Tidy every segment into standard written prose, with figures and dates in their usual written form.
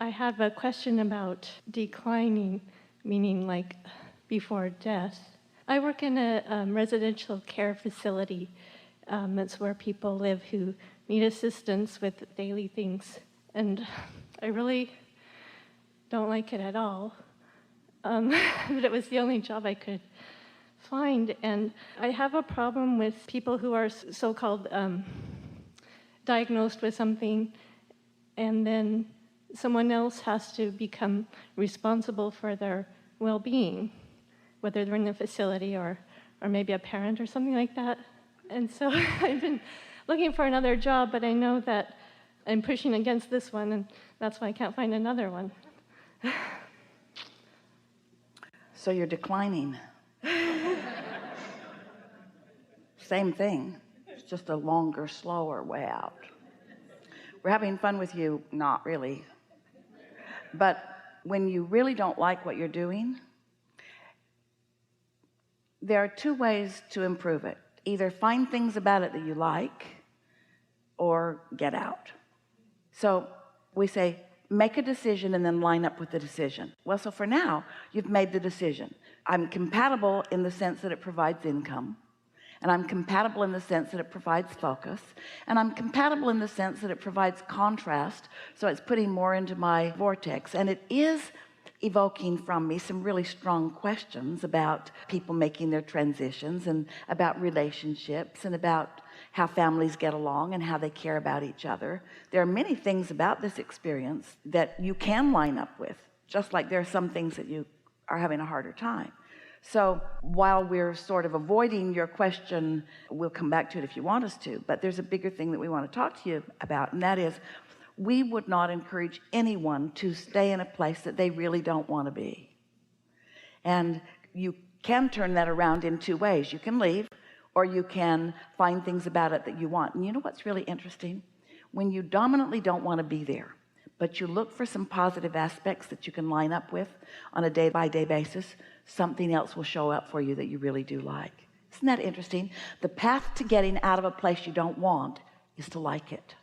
I have a question about declining, meaning like before death. I work in a residential care facility. That's where people live who need assistance with daily things. And I really don't like it at all. But it was the only job I could find. And I have a problem with people who are so-called diagnosed with something, and then someone else has to become responsible for their well-being, whether they're in the facility or maybe a parent or something like that. And so I've been looking for another job, but I know that I'm pushing against this one, and that's why I can't find another one. So you're declining. Same thing. It's just a longer, slower way out. We're having fun with you, not really. But when you really don't like what you're doing, there are two ways to improve it. Either find things about it that you like, or get out. So we say, make a decision and then line up with the decision. Well, so for now, you've made the decision. I'm compatible in the sense that it provides income, and I'm compatible in the sense that it provides focus, and I'm compatible in the sense that it provides contrast, so it's putting more into my vortex, and it is evoking from me some really strong questions about people making their transitions, and about relationships, and about how families get along and how they care about each other. There are many things about this experience that you can line up with, just like there are some things that you are having a harder time. So while we're sort of avoiding your question, we'll come back to it if you want us to, but there's a bigger thing that we want to talk to you about, and that is, we would not encourage anyone to stay in a place that they really don't want to be. And you can turn that around in two ways. You can leave, or you can find things about it that you want. And you know what's really interesting? When you dominantly don't want to be there, but you look for some positive aspects that you can line up with on a day-by-day basis, something else will show up for you that you really do like. Isn't that interesting? The path to getting out of a place you don't want is to like it.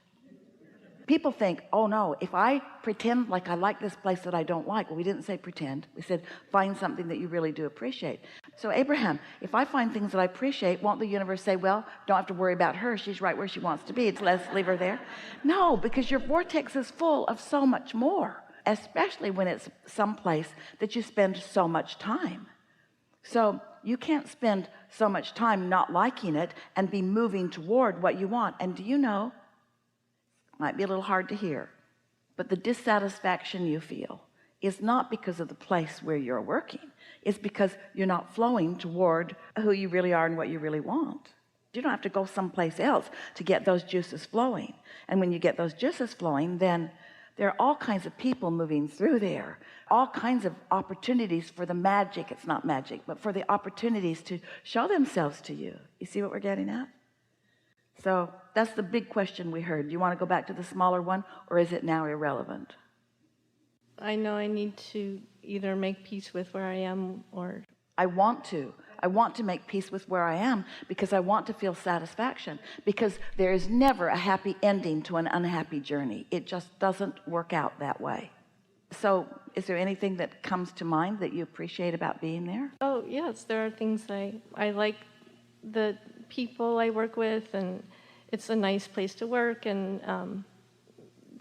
People think, oh no, if I pretend like I like this place that I don't like. Well, we didn't say pretend. We said find something that you really do appreciate. So Abraham, if I find things that I appreciate, won't the universe say, well, don't have to worry about her, she's right where she wants to be, let's leave her there? No, because your vortex is full of so much more, especially when it's someplace that you spend so much time. So you can't spend so much time not liking it and be moving toward what you want. And do you know, might be a little hard to hear, but the dissatisfaction you feel is not because of the place where you're working. It's because you're not flowing toward who you really are and what you really want. You don't have to go someplace else to get those juices flowing. And when you get those juices flowing, then there are all kinds of people moving through there, all kinds of opportunities for the magic. It's not magic, but for the opportunities to show themselves to you. You see what we're getting at? So that's the big question we heard. Do you want to go back to the smaller one, or is it now irrelevant? I know I need to either make peace with where I am, or I want to make peace with where I am, because I want to feel satisfaction, because there is never a happy ending to an unhappy journey. It just doesn't work out that way. So is there anything that comes to mind that you appreciate about being there? Oh yes, there are things I like. The people I work with, and it's a nice place to work, and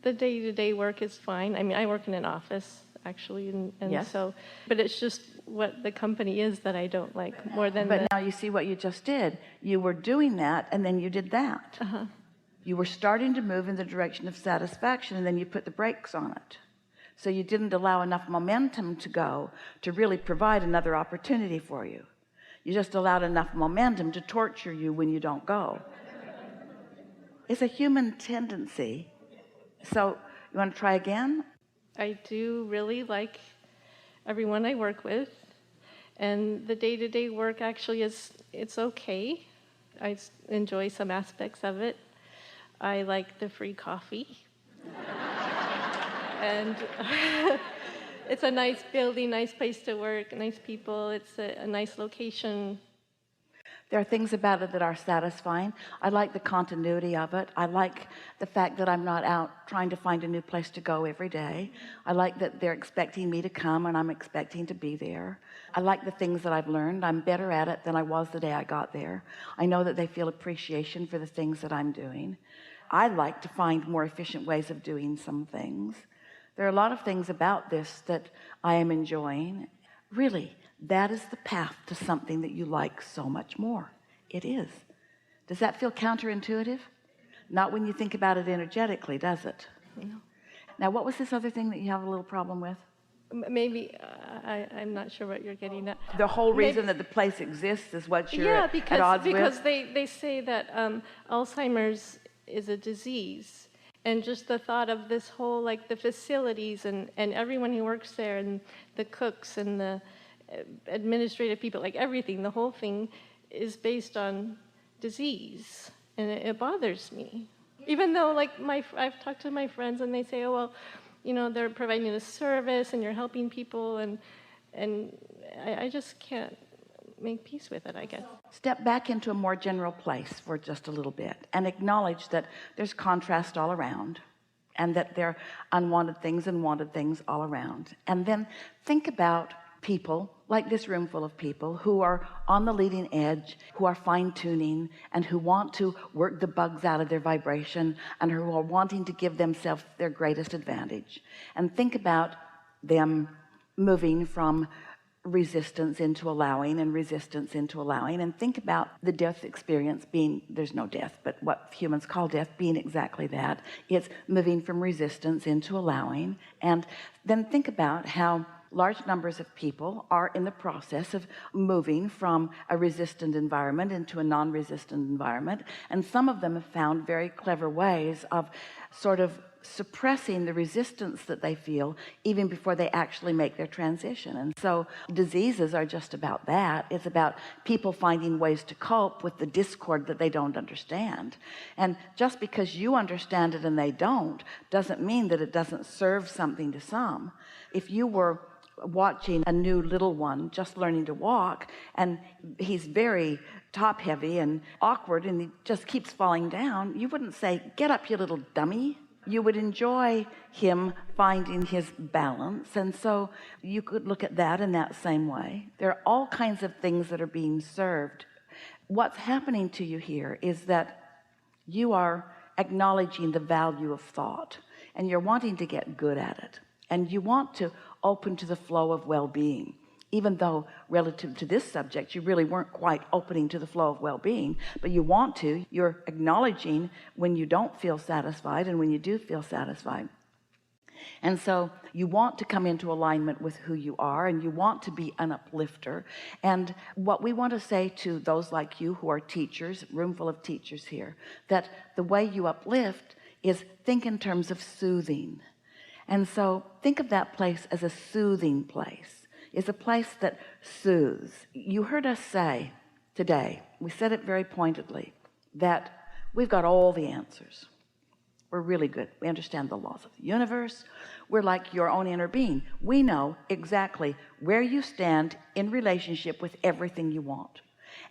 the day-to-day work is fine. I mean, I work in an office actually, and yes. So, but it's just what the company is that I don't like more than. But now you see what you just did. You were doing that, and then you did that. You were starting to move in the direction of satisfaction, and then you put the brakes on it. So you didn't allow enough momentum to go to really provide another opportunity for you. You just allowed enough momentum to torture you when you don't go. It's a human tendency. So you want to try again? I do really like everyone I work with, and the day-to-day work actually it's okay. I enjoy some aspects of it. I like the free coffee. And it's a nice building, nice place to work, nice people. It's a nice location. There are things about it that are satisfying. I like the continuity of it. I like the fact that I'm not out trying to find a new place to go every day. I like that they're expecting me to come and I'm expecting to be there. I like the things that I've learned. I'm better at it than I was the day I got there. I know that they feel appreciation for the things that I'm doing. I like to find more efficient ways of doing some things. There are a lot of things about this that I am enjoying. Really, that is the path to something that you like so much more. It is. Does that feel counterintuitive? Not when you think about it energetically, does it? No. Now, what was this other thing that you have a little problem with? Maybe I'm not sure what you're getting at. The whole reason that the place exists is what you're Yeah, at odds because with? they say that Alzheimer's is a disease, and just the thought of this whole, like, the facilities and everyone who works there and the cooks and the administrative people, like everything, the whole thing is based on disease, and it bothers me. Even though, like, I've talked to my friends and they say, oh, well, you know, they're providing a service and you're helping people, and I just can't make peace with it, I guess. Step back into a more general place for just a little bit and acknowledge that there's contrast all around, and that there are unwanted things and wanted things all around. And then think about people like this room full of people who are on the leading edge, who are fine-tuning, and who want to work the bugs out of their vibration, and who are wanting to give themselves their greatest advantage. And think about them moving from resistance into allowing, and resistance into allowing. And think about the death experience being, there's no death, but what humans call death being exactly that. It's moving from resistance into allowing. And then think about how large numbers of people are in the process of moving from a resistant environment into a non-resistant environment, and some of them have found very clever ways of sort of suppressing the resistance that they feel even before they actually make their transition. And so diseases are just about that. It's about people finding ways to cope with the discord that they don't understand. And just because you understand it and they don't, doesn't mean that it doesn't serve something to some. If you were watching a new little one just learning to walk, and he's very top heavy and awkward and he just keeps falling down, you wouldn't say, get up, you little dummy. You would enjoy him finding his balance. And so you could look at that in that same way. There are all kinds of things that are being served. What's happening to you here is that you are acknowledging the value of thought, and you're wanting to get good at it, and you want to open to the flow of well-being, even though relative to this subject you really weren't quite opening to the flow of well-being, but you want to. You're acknowledging when you don't feel satisfied and when you do feel satisfied. And so you want to come into alignment with who you are, and you want to be an uplifter. And what we want to say to those like you who are teachers, room full of teachers here, that the way you uplift is think in terms of soothing. And so think of that place as a soothing place. It's a place that soothes. You heard us say today, we said it very pointedly, that we've got all the answers. We're really good. We understand the laws of the universe. We're like your own inner being. We know exactly where you stand in relationship with everything you want.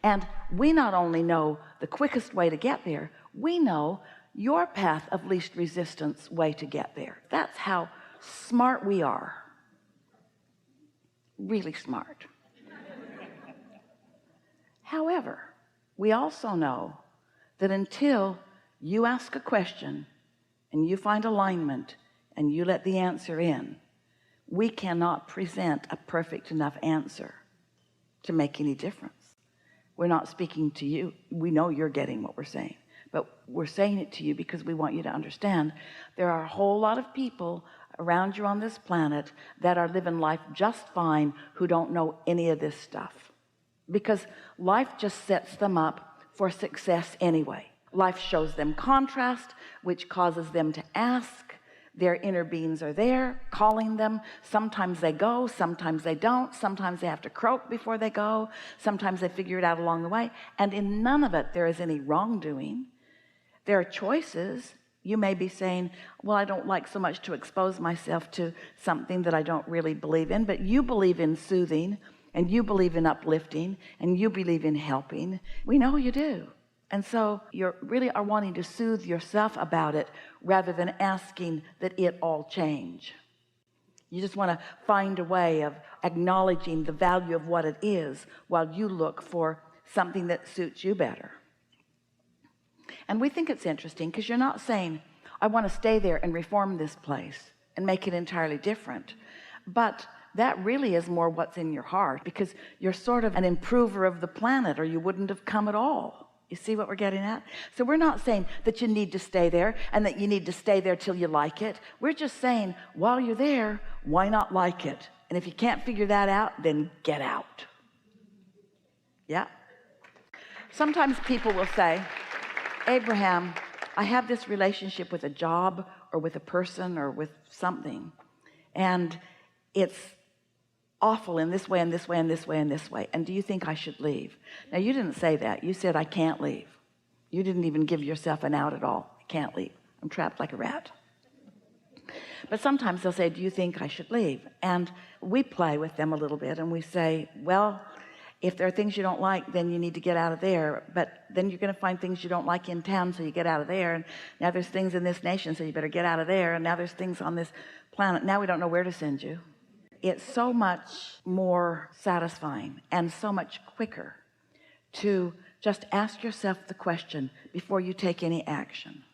And we not only know the quickest way to get there, we know your path of least resistance way to get there. That's how smart we are. Really smart. However, we also know that until you ask a question and you find alignment and you let the answer in, we cannot present a perfect enough answer to make any difference. We're not speaking to you. We know you're getting what we're saying, but we're saying it to you because we want you to understand there are a whole lot of people around you on this planet that are living life just fine who don't know any of this stuff, because life just sets them up for success anyway. Life shows them contrast, which causes them to ask. Their inner beings are there calling them. Sometimes they go, sometimes they don't. Sometimes they have to croak before they go. Sometimes they figure it out along the way. And in none of it there is any wrongdoing. There are choices. You may be saying, well, I don't like so much to expose myself to something that I don't really believe in, but you believe in soothing, and you believe in uplifting, and you believe in helping. We know you do. And so you really are wanting to soothe yourself about it rather than asking that it all change. You just want to find a way of acknowledging the value of what it is while you look for something that suits you better. And we think it's interesting because you're not saying, I want to stay there and reform this place and make it entirely different. But that really is more what's in your heart, because you're sort of an improver of the planet, or you wouldn't have come at all. You see what we're getting at? So we're not saying that you need to stay there and that you need to stay there till you like it. We're just saying, while you're there, why not like it? And if you can't figure that out, then get out. Yeah. Sometimes people will say, Abraham, I have this relationship with a job or with a person or with something, and it's awful in this way and this way and this way and this way, and do you think I should leave? Now, you didn't say that. You said I can't leave. You didn't even give yourself an out at all. I can't leave. I'm trapped like a rat. But sometimes they'll say, do you think I should leave? And we play with them a little bit, and we say, well, if there are things you don't like, then you need to get out of there. But then you're going to find things you don't like in town, so you get out of there. And now there's things in this nation, so you better get out of there. And now there's things on this planet. Now we don't know where to send you. It's so much more satisfying and so much quicker to just ask yourself the question before you take any action,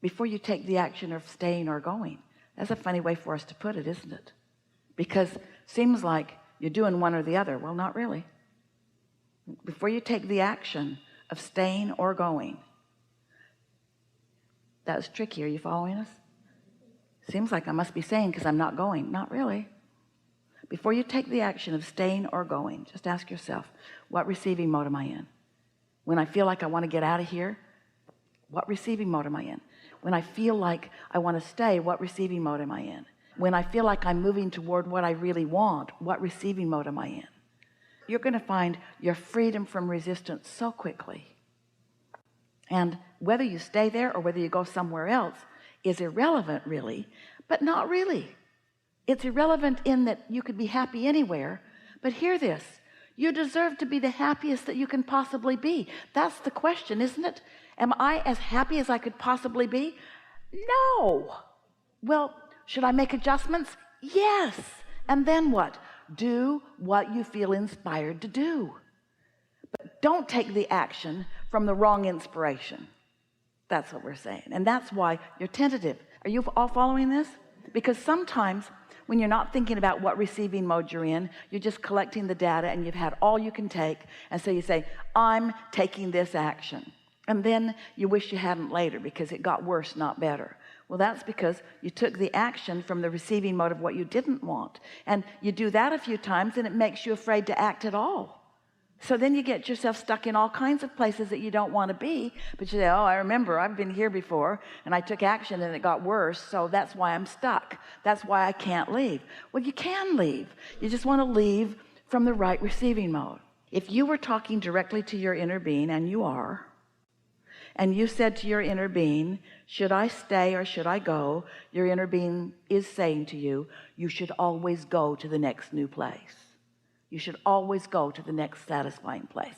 before you take the action of staying or going. That's a funny way for us to put it, isn't it? Because it seems like you're doing one or the other. Well, not really. Before you take the action of staying or going. That's tricky. Are you following us? Seems like I must be saying because I'm not going. Not really. Before you take the action of staying or going, just ask yourself, what receiving mode am I in? When I feel like I want to get out of here, what receiving mode am I in? When I feel like I want to stay, what receiving mode am I in? When I feel like I'm moving toward what I really want, what receiving mode am I in? You're going to find your freedom from resistance so quickly. And whether you stay there or whether you go somewhere else is irrelevant, really, but not really. It's irrelevant in that you could be happy anywhere, but hear this, you deserve to be the happiest that you can possibly be. That's the question, isn't it? Am I as happy as I could possibly be? No. Well, should I make adjustments? Yes. And then what? Do what you feel inspired to do. But don't take the action from the wrong inspiration. That's what we're saying. And that's why you're tentative. Are you all following this? Because sometimes when you're not thinking about what receiving mode you're in, you're just collecting the data and you've had all you can take. And so you say, I'm taking this action. And then you wish you hadn't later because it got worse, not better. Well, that's because you took the action from the receiving mode of what you didn't want. And you do that a few times and it makes you afraid to act at all. So then you get yourself stuck in all kinds of places that you don't want to be, but you say, oh, I remember I've been here before and I took action and it got worse, so that's why I'm stuck. That's why I can't leave. Well, you can leave. You just want to leave from the right receiving mode. If you were talking directly to your inner being, and you are, and you said to your inner being, should I stay or should I go? Your inner being is saying to you, you should always go to the next new place. You should always go to the next satisfying place.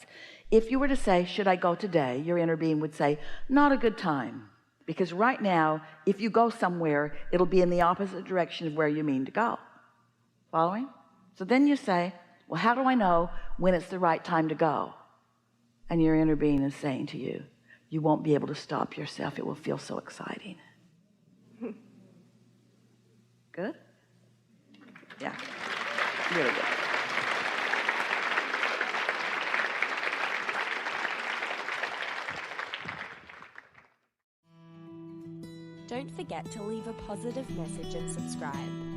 If you were to say, should I go today? Your inner being would say, not a good time. Because right now, if you go somewhere, it'll be in the opposite direction of where you mean to go. Following? So then you say, well, how do I know when it's the right time to go? And your inner being is saying to you, you won't be able to stop yourself. It will feel so exciting. Good? Yeah. Really good. Don't forget to leave a positive message and subscribe.